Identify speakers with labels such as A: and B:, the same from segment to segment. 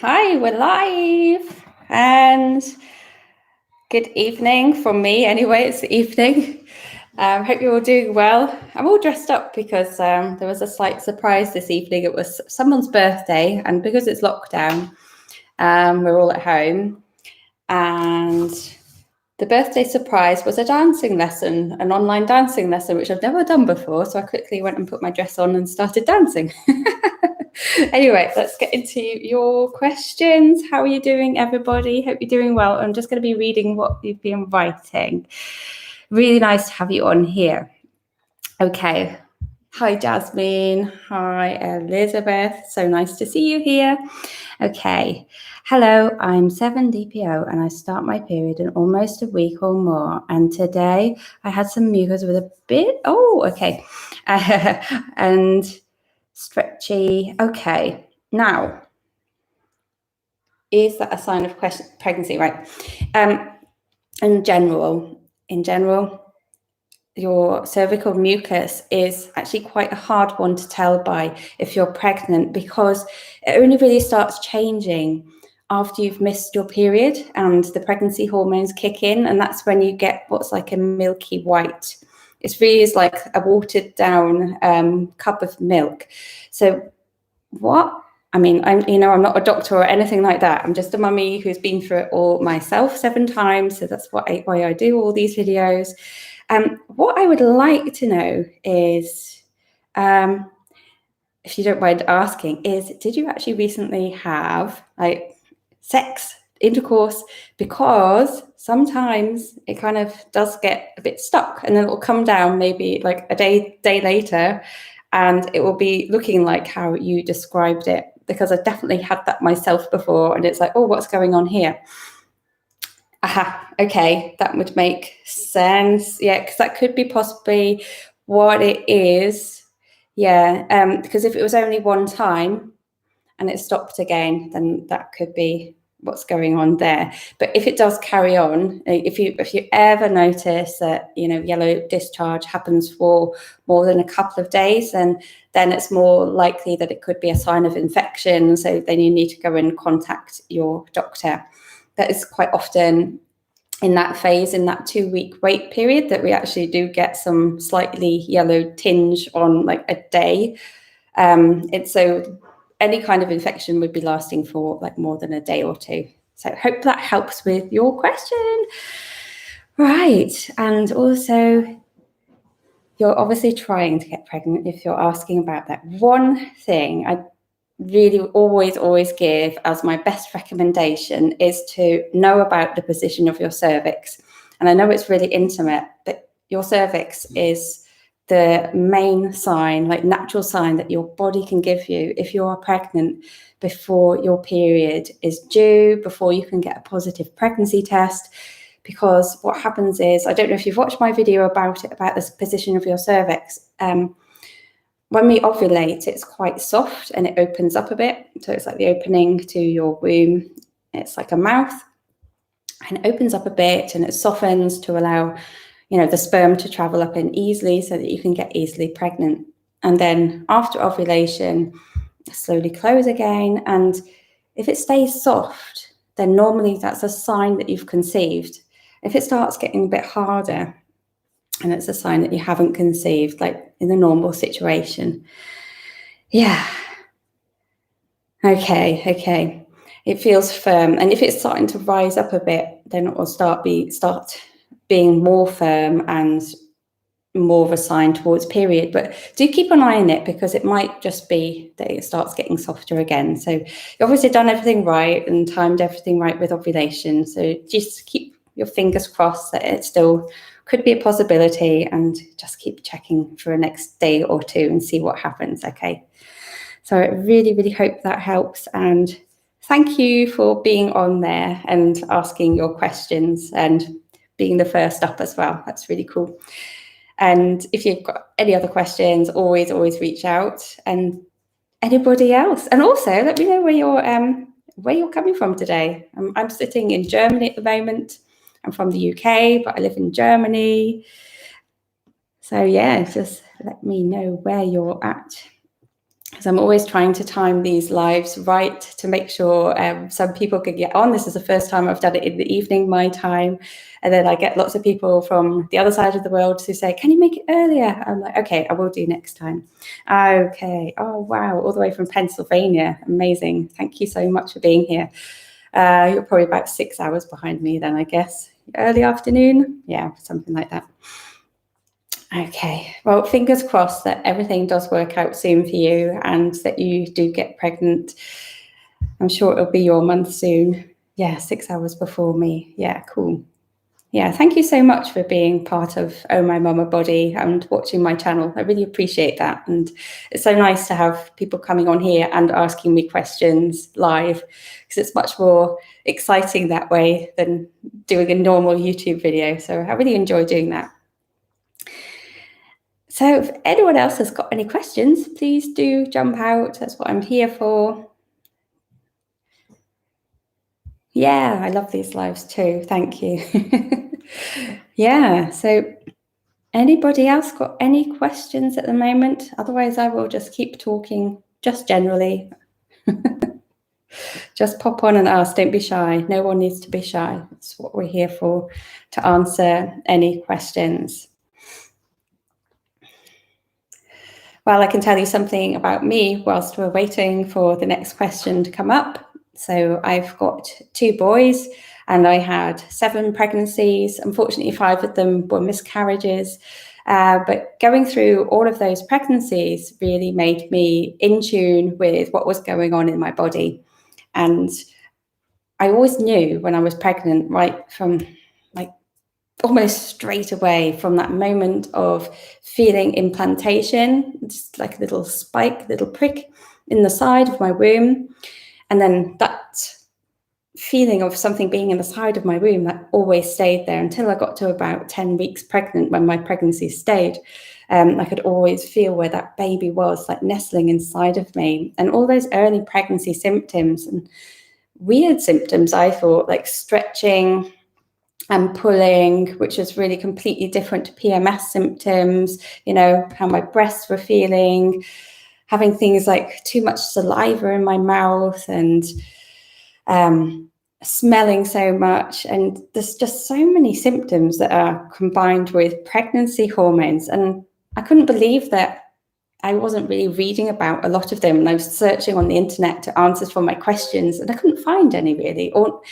A: Hi, we're live. And good evening from me. Anyway, it's the evening. Hope you're all doing well. I'm all dressed up because there was a slight surprise this evening. It was someone's birthday, and because it's lockdown, we're all at home. And the birthday surprise was a dancing lesson, an online dancing lesson, which I've never done before. So I quickly went and put my dress on and started dancing. Anyway, let's get into your questions. How are you doing, everybody? Hope you're doing well. I'm just going to be reading what you've been writing. Really nice to have you on here. Okay. Hi, Jasmine. Hi, Elizabeth. So nice to see you here. Okay. Hello, I'm 7 DPO and I start my period in almost a week or more. And today I had some mucus with a bit. Oh, okay. And stretchy. Okay. Now, is that a sign of pregnancy? Right. In general, your cervical mucus is actually quite a hard one to tell by if you're pregnant, because it only really starts changing after you've missed your period and the pregnancy hormones kick in, and that's when you get what's like a milky white. It's really is like a watered down cup of milk. So I'm not a doctor or anything like that. I'm just a mummy who's been through it all myself 7 times. So that's why I do all these videos. What I would like to know is, if you don't mind asking, is did you actually recently have sex, intercourse? Because sometimes it kind of does get a bit stuck and then it will come down maybe like a day later and it will be looking like how you described it, because I've definitely had that myself before and it's like, oh, what's going on here? Aha, okay, that would make sense. Yeah, because that could be possibly what it is. Yeah, because if it was only one time and it stopped again, then that could be what's going on there. But if it does carry on, if you ever notice that yellow discharge happens for more than a couple of days, then it's more likely that it could be a sign of infection. So then you need to go and contact your doctor. That is quite often in that phase, in that 2-week wait period, that we actually do get some slightly yellow tinge on like a day. It's so any kind of infection would be lasting for like more than a day or two. So I hope that helps with your question. Right. And also, you're obviously trying to get pregnant if you're asking about that. One thing I really always give as my best recommendation is to know about the position of your cervix. And I know it's really intimate, but your cervix is the main sign, like natural sign that your body can give you if you are pregnant before your period is due, before you can get a positive pregnancy test. Because what happens is, I don't know if you've watched my video about this position of your cervix. When we ovulate, it's quite soft and it opens up a bit. So it's like the opening to your womb. It's like a mouth, and it opens up a bit and it softens to allow, the sperm to travel up in easily so that you can get easily pregnant. And then after ovulation, slowly close again. And if it stays soft, then normally that's a sign that you've conceived. If it starts getting a bit harder, and it's a sign that you haven't conceived, like in a normal situation. Yeah. Okay. It feels firm. And if it's starting to rise up a bit, then it will start being more firm and more of a sign towards period. But do keep an eye on it, because it might just be that it starts getting softer again. So you've obviously done everything right and timed everything right with ovulation. So just keep your fingers crossed that it still could be a possibility, and just keep checking for the next day or two and see what happens. Okay. So I really hope that helps. And thank you for being on there and asking your questions and being the first up as well. That's really cool. And if you've got any other questions, always reach out. And anybody else. And also let me know where you're coming from today. I'm sitting in Germany at the moment. I'm from the UK, but I live in Germany. So yeah, just let me know where you're at. So I'm always trying to time these lives right to make sure some people can get on. This is the first time I've done it in the evening, my time. And then I get lots of people from the other side of the world who say, can you make it earlier? I'm like, okay, I will do next time. Okay. Oh, wow. All the way from Pennsylvania. Amazing. Thank you so much for being here. You're probably about 6 hours behind me then, I guess. Early afternoon? Yeah, something like that. Okay, well, fingers crossed that everything does work out soon for you and that you do get pregnant. I'm sure it'll be your month soon. Yeah, 6 hours before me. Yeah, cool. Yeah, thank you so much for being part of Oh My Mama Body and watching my channel. I really appreciate that. And it's so nice to have people coming on here and asking me questions live, because it's much more exciting that way than doing a normal YouTube video. So I really enjoy doing that. So if anyone else has got any questions, please do jump out. That's what I'm here for. Yeah, I love these lives too. Thank you. Yeah, so anybody else got any questions at the moment? Otherwise, I will just keep talking just generally. Just pop on and ask. Don't be shy. No one needs to be shy. That's what we're here for, to answer any questions. Well, I can tell you something about me whilst we're waiting for the next question to come up. So I've got 2 boys and I had 7 pregnancies. Unfortunately, 5 of them were miscarriages. But going through all of those pregnancies really made me in tune with what was going on in my body. And I always knew when I was pregnant, right from almost straight away from that moment of feeling implantation, just like a little spike, little prick in the side of my womb. And then that feeling of something being in the side of my womb, that always stayed there until I got to about 10 weeks pregnant, when my pregnancy stayed. I could always feel where that baby was, like nestling inside of me. And all those early pregnancy symptoms and weird symptoms, I thought, like stretching and pulling, which is really completely different to PMS symptoms, how my breasts were feeling, having things like too much saliva in my mouth and smelling so much. And there's just so many symptoms that are combined with pregnancy hormones. And I couldn't believe that I wasn't really reading about a lot of them. And I was searching on the internet to answers for my questions, and I couldn't find any really, or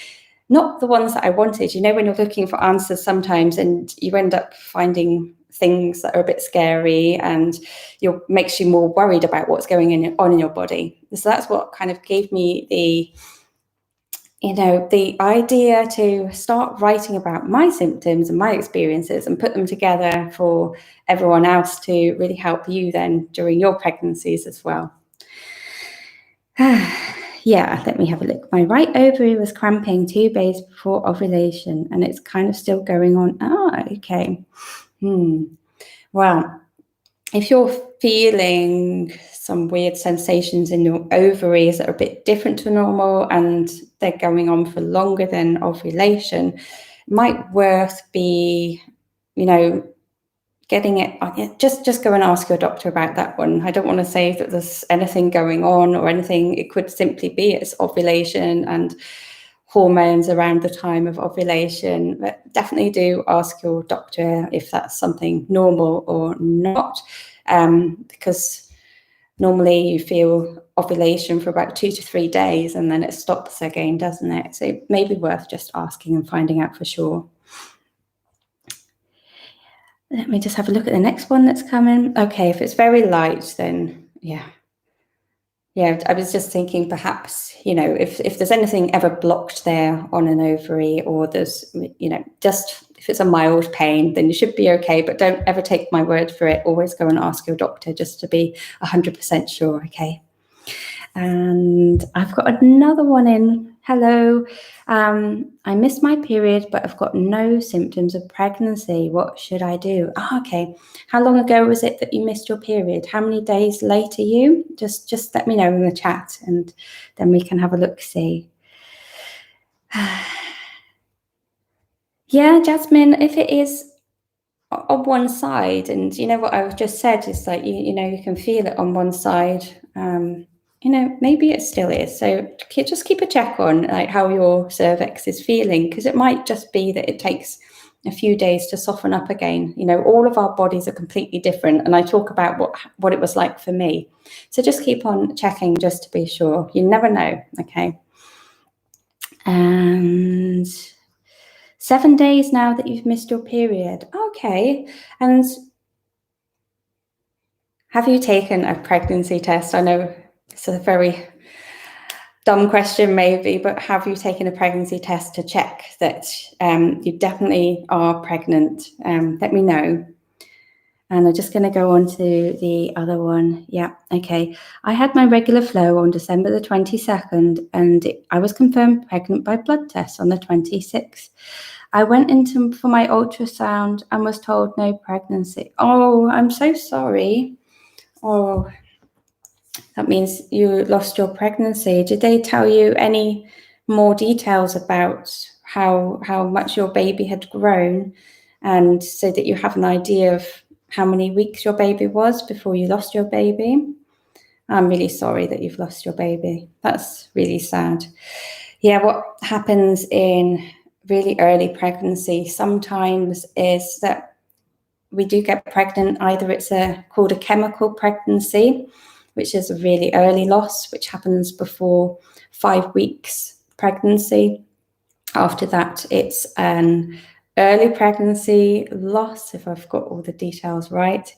A: not the ones that I wanted. When you're looking for answers sometimes and you end up finding things that are a bit scary and makes you more worried about what's going on in your body. So that's what kind of gave me the idea to start writing about my symptoms and my experiences and put them together for everyone else to really help you then during your pregnancies as well. Yeah, let me have a look. My right ovary was cramping 2 days before ovulation, and it's kind of still going on. Okay. Well, if you're feeling some weird sensations in your ovaries that are a bit different to normal and they're going on for longer than ovulation, it might worth be, getting it, just go and ask your doctor about that one. I don't want to say that there's anything going on or anything. It could simply be it's ovulation and hormones around the time of ovulation. But definitely do ask your doctor if that's something normal or not, because normally you feel ovulation for about 2 to 3 days and then it stops again, doesn't it? So it may be worth just asking and finding out for sure. Let me just have a look at the next one that's coming. Okay, if it's very light, then yeah. I was just thinking perhaps, if there's anything ever blocked there on an ovary, or there's, just if it's a mild pain, then you should be okay. But don't ever take my word for it. Always go and ask your doctor just to be 100% sure, okay? And I've got another one in. Hello, I missed my period, but I've got no symptoms of pregnancy. What should I do? Okay. How long ago was it that you missed your period? How many days late are you? Just let me know in the chat, and then we can have a look-see. Yeah, Jasmine, if it is on one side. And you know what I've just said is like, you know, you can feel it on one side. You know, maybe it still is. So just keep a check on like how your cervix is feeling, because it might just be that it takes a few days to soften up again. You know, all of our bodies are completely different. And I talk about what it was like for me. So just keep on checking just to be sure. You never know. Okay. And 7 days now that you've missed your period. Okay. And have you taken a pregnancy test? I know it's a very dumb question maybe, but have you taken a pregnancy test to check that you definitely are pregnant? Let me know. And I'm just going to go on to the other one. Yeah, okay. I had my regular flow on December the 22nd, and I was confirmed pregnant by blood test on the 26th. I went into for my ultrasound and was told no pregnancy. Oh, I'm so sorry. Oh, that means you lost your pregnancy. Did they tell you any more details about how much your baby had grown, and so that you have an idea of how many weeks your baby was before you lost your baby? I'm really sorry that you've lost your baby. That's really sad. Yeah, what happens in really early pregnancy sometimes is that we do get pregnant. Either it's called a chemical pregnancy, which is a really early loss, which happens before 5 weeks pregnancy. After that, it's an early pregnancy loss, if I've got all the details right.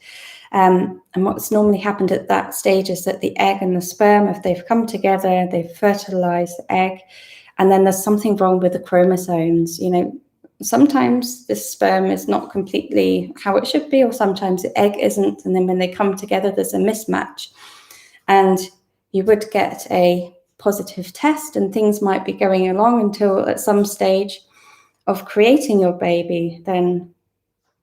A: And what's normally happened at that stage is that the egg and the sperm, if they've come together, they've fertilized the egg, and then there's something wrong with the chromosomes. You know, sometimes the sperm is not completely how it should be, or sometimes the egg isn't. And then when they come together, there's a mismatch. And you would get a positive test and things might be going along until at some stage of creating your baby, then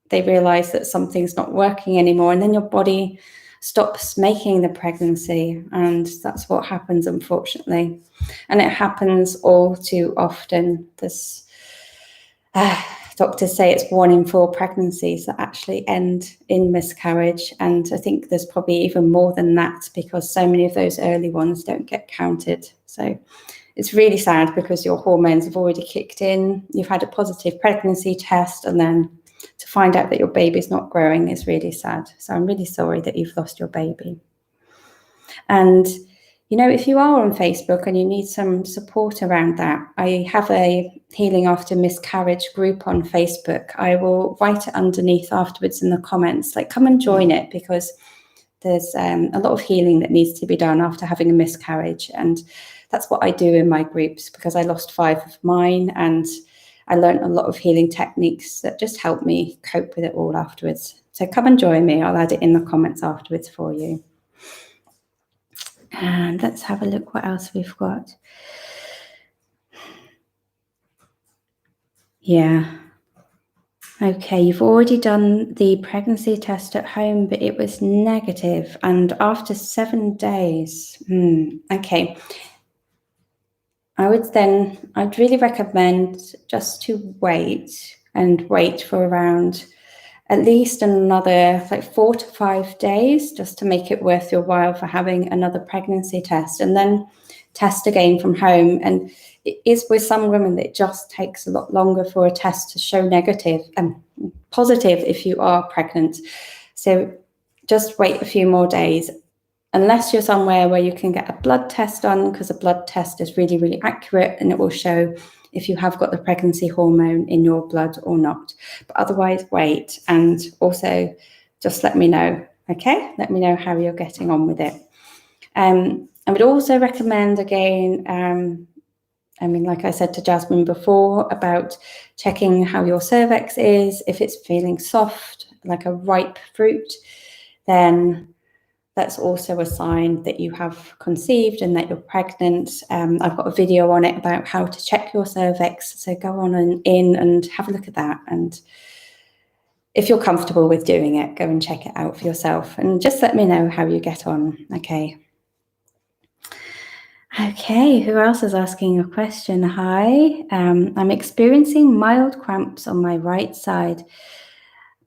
A: they realize that something's not working anymore. And then your body stops making the pregnancy. And that's what happens, unfortunately. And it happens all too often. This doctors say it's 1 in 4 pregnancies that actually end in miscarriage. And I think there's probably even more than that, because so many of those early ones don't get counted. So it's really sad, because your hormones have already kicked in. You've had a positive pregnancy test, and then to find out that your baby's not growing is really sad. So I'm really sorry that you've lost your baby. And you know, if you are on Facebook and you need some support around that, I have a Healing After Miscarriage group on Facebook. I will write it underneath afterwards in the comments. Like, come and join it, because there's a lot of healing that needs to be done after having a miscarriage. And that's what I do in my groups, because I lost 5 of mine, and I learned a lot of healing techniques that just help me cope with it all afterwards. So come and join me. I'll add it in the comments afterwards for you. And let's have a look what else we've got. Yeah. Okay, you've already done the pregnancy test at home, but it was negative. And after 7 days, okay. I'd really recommend just to wait for around at least another like 4 to 5 days, just to make it worth your while for having another pregnancy test, and then test again from home. And it is with some women that it just takes a lot longer for a test to show negative and positive if you are pregnant. So just wait a few more days, unless you're somewhere where you can get a blood test done, because a blood test is really, really accurate, and it will show if you have got the pregnancy hormone in your blood or not. But otherwise, wait. And also just let me know, okay? Let me know how you're getting on with it. I would also recommend, again, like I said to Jasmine before, about checking how your cervix is. If it's feeling soft, like a ripe fruit, then that's also a sign that you have conceived and that you're pregnant. I've got a video on it about how to check your cervix, so go on and have a look at that. And if you're comfortable with doing it, go and check it out for yourself, and just let me know how you get on, okay? Okay, who else is asking a question? Hi, I'm experiencing mild cramps on my right side.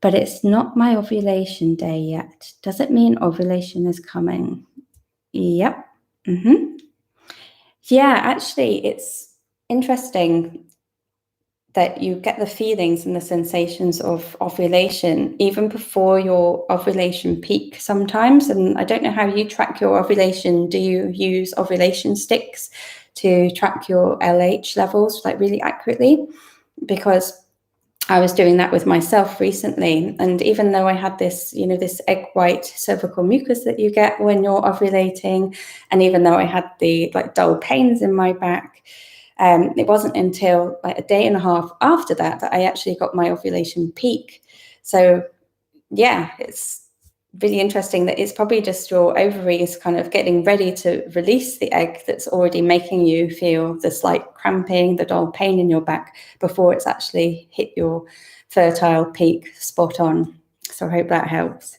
A: but it's not my ovulation day yet. Does it mean ovulation is coming? Yep. Yeah, actually, it's interesting that you get the feelings and the sensations of ovulation even before your ovulation peak sometimes. And I don't know how you track your ovulation. Do you use ovulation sticks to track your LH levels like really accurately? Because I was doing that with myself recently. And even though I had this, this egg white cervical mucus that you get when you're ovulating, and even though I had the like dull pains in my back, it wasn't until like a day and a half after that I actually got my ovulation peak. So yeah, it's really interesting that it's probably just your ovaries kind of getting ready to release the egg that's already making you feel the slight cramping, the dull pain in your back before it's actually hit your fertile peak spot on. So I hope that helps.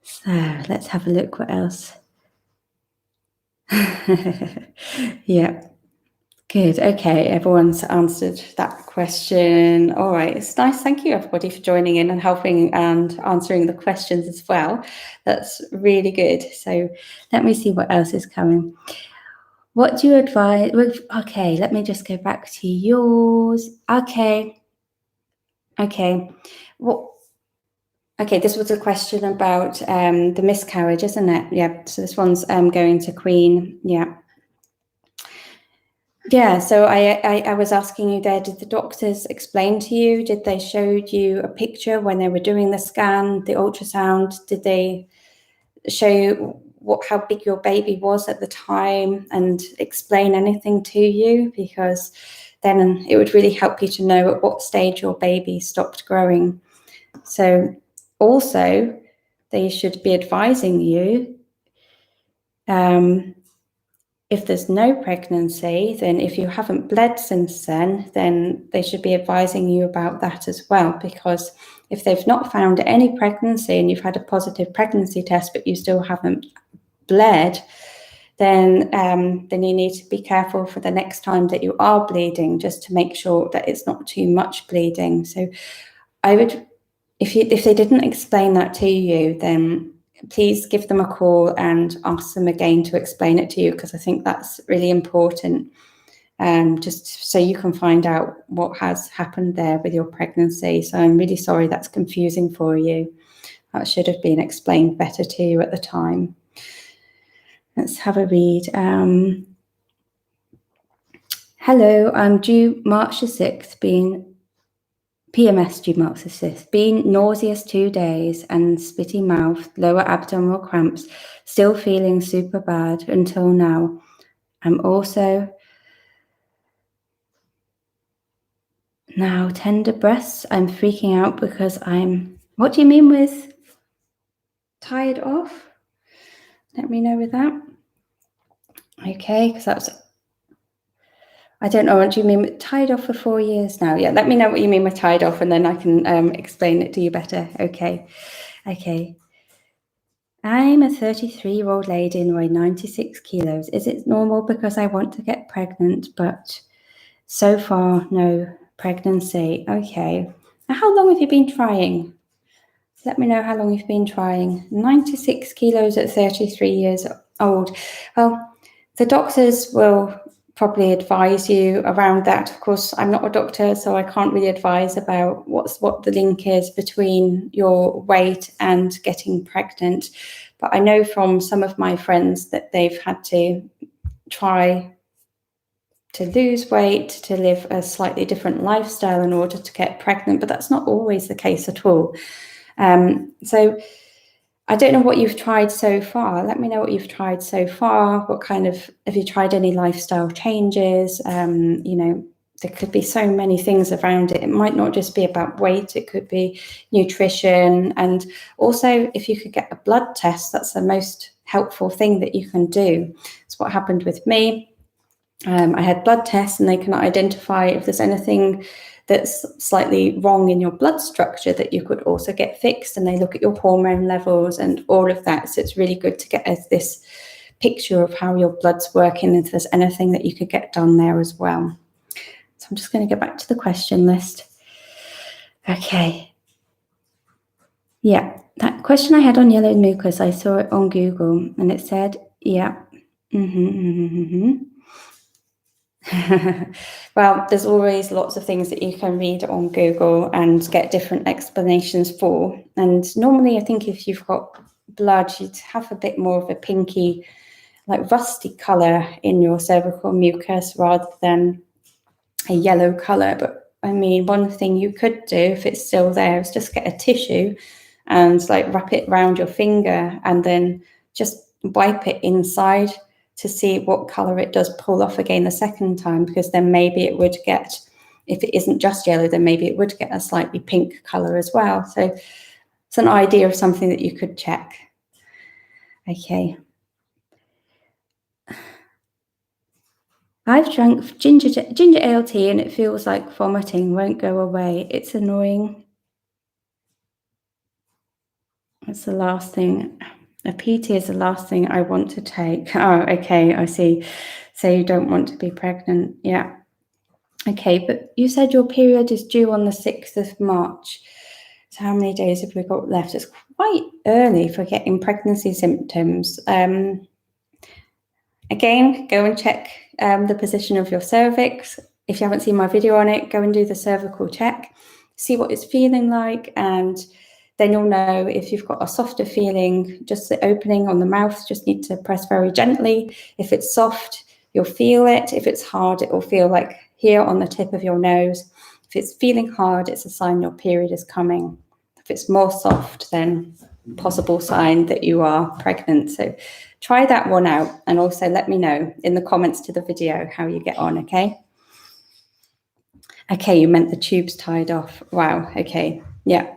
A: So let's have a look what else. Yeah. Good. Okay, everyone's answered that question. All right, it's nice. Thank you, everybody, for joining in and helping and answering the questions as well. That's really good. So let me see what else is coming. What do you advise? Okay, let me just go back to yours. Okay. Okay, this was a question about the miscarriage, isn't it? Yeah, so this one's going to Queen. Yeah. Yeah, so I was asking you there, did the doctors explain to you, did they show you a picture when they were doing the scan, the ultrasound? Did they show you how big your baby was at the time and explain anything to you? Because then it would really help you to know at what stage your baby stopped growing. So also, they should be advising you if there's no pregnancy, then if you haven't bled since then they should be advising you about that as well. Because if they've not found any pregnancy and you've had a positive pregnancy test, but you still haven't bled, then you need to be careful for the next time that you are bleeding, just to make sure that it's not too much bleeding. So I would, if they didn't explain that to you, then please give them a call and ask them again to explain it to you, because I think that's really important, just so you can find out what has happened there with your pregnancy. So I'm really sorry that's confusing for you. That should have been explained better to you at the time. Let's have a read. Hello, I'm due March the 6th, PMS due March the 6th, being nauseous 2 days and spitty mouth, lower abdominal cramps, still feeling super bad until now. I'm also now tender breasts. I'm freaking out because what do you mean with tired off? Let me know with that. Okay, because I don't know, what do you mean with tied off for 4 years now? Yeah, let me know what you mean with tied off and then I can explain it to you better. Okay. I'm a 33-year-old lady and weigh 96 kilos. Is it normal because I want to get pregnant, but so far, no pregnancy? Okay. Now, how long have you been trying? Let me know how long you've been trying. 96 kilos at 33 years old. Well, the doctors will probably advise you around that. Of course, I'm not a doctor, so I can't really advise about what the link is between your weight and getting pregnant. But I know from some of my friends that they've had to try to lose weight, to live a slightly different lifestyle in order to get pregnant, but that's not always the case at all. So I don't know what you've tried so far. Let me know what you've tried so far. Have you tried any lifestyle changes? There could be so many things around it. It might not just be about weight. It could be nutrition. And also, if you could get a blood test, that's the most helpful thing that you can do. It's what happened with me. I had blood tests and they can identify if there's anything that's slightly wrong in your blood structure that you could also get fixed, and they look at your hormone levels and all of that. So it's really good to get this picture of how your blood's working, if there's anything that you could get done there as well. So I'm just going to go back to the question list. Okay. Yeah, that question I had on yellow mucus, I saw it on Google and it said, yeah. Well, there's always lots of things that you can read on Google and get different explanations for. And normally, I think if you've got blood, you'd have a bit more of a pinky, like rusty colour in your cervical mucus rather than a yellow colour. But I mean, one thing you could do if it's still there is just get a tissue and like wrap it around your finger and then just wipe it inside to see what colour it does pull off again the second time, because then maybe it would get, if it isn't just yellow, then maybe it would get a slightly pink colour as well. So it's an idea of something that you could check. Okay. I've drunk ginger ale tea and it feels like vomiting, won't go away. It's annoying. That's the last thing. A PT is the last thing I want to take. Oh, okay, I see. So you don't want to be pregnant. Yeah. Okay, but you said your period is due on the 6th of March. So how many days have we got left? It's quite early for getting pregnancy symptoms. Again, go and check the position of your cervix. If you haven't seen my video on it, go and do the cervical check, see what it's feeling like, and then you'll know if you've got a softer feeling, just the opening on the mouth, just need to press very gently. If it's soft, you'll feel it. If it's hard, it will feel like here on the tip of your nose. If it's feeling hard, it's a sign your period is coming. If it's more soft, then possible sign that you are pregnant. So try that one out and also let me know in the comments to the video how you get on, okay? Okay, you meant the tubes tied off. Wow, okay, yeah.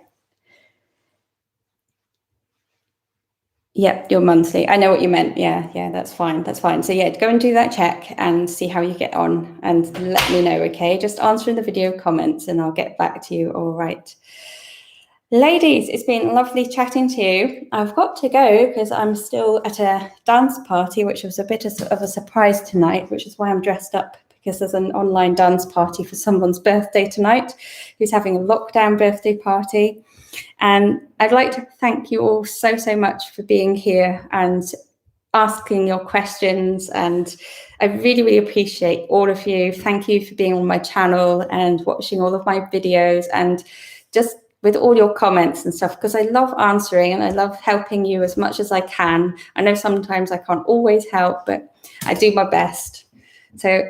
A: Yep, your monthly. I know what you meant. Yeah, that's fine. That's fine. So yeah, go and do that check and see how you get on and let me know, okay? Just answer in the video comments and I'll get back to you. All right. Ladies, it's been lovely chatting to you. I've got to go because I'm still at a dance party, which was a bit of a surprise tonight, which is why I'm dressed up, because there's an online dance party for someone's birthday tonight who's having a lockdown birthday party. And I'd like to thank you all so much for being here and asking your questions. And I really appreciate all of you. Thank you for being on my channel and watching all of my videos and just with all your comments and stuff, because I love answering and I love helping you as much as I can. I know sometimes I can't always help, but I do my best. So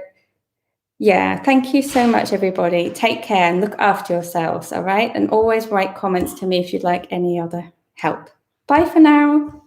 A: yeah, thank you so much, everybody. Take care and look after yourselves, all right? And always write comments to me if you'd like any other help. Bye for now.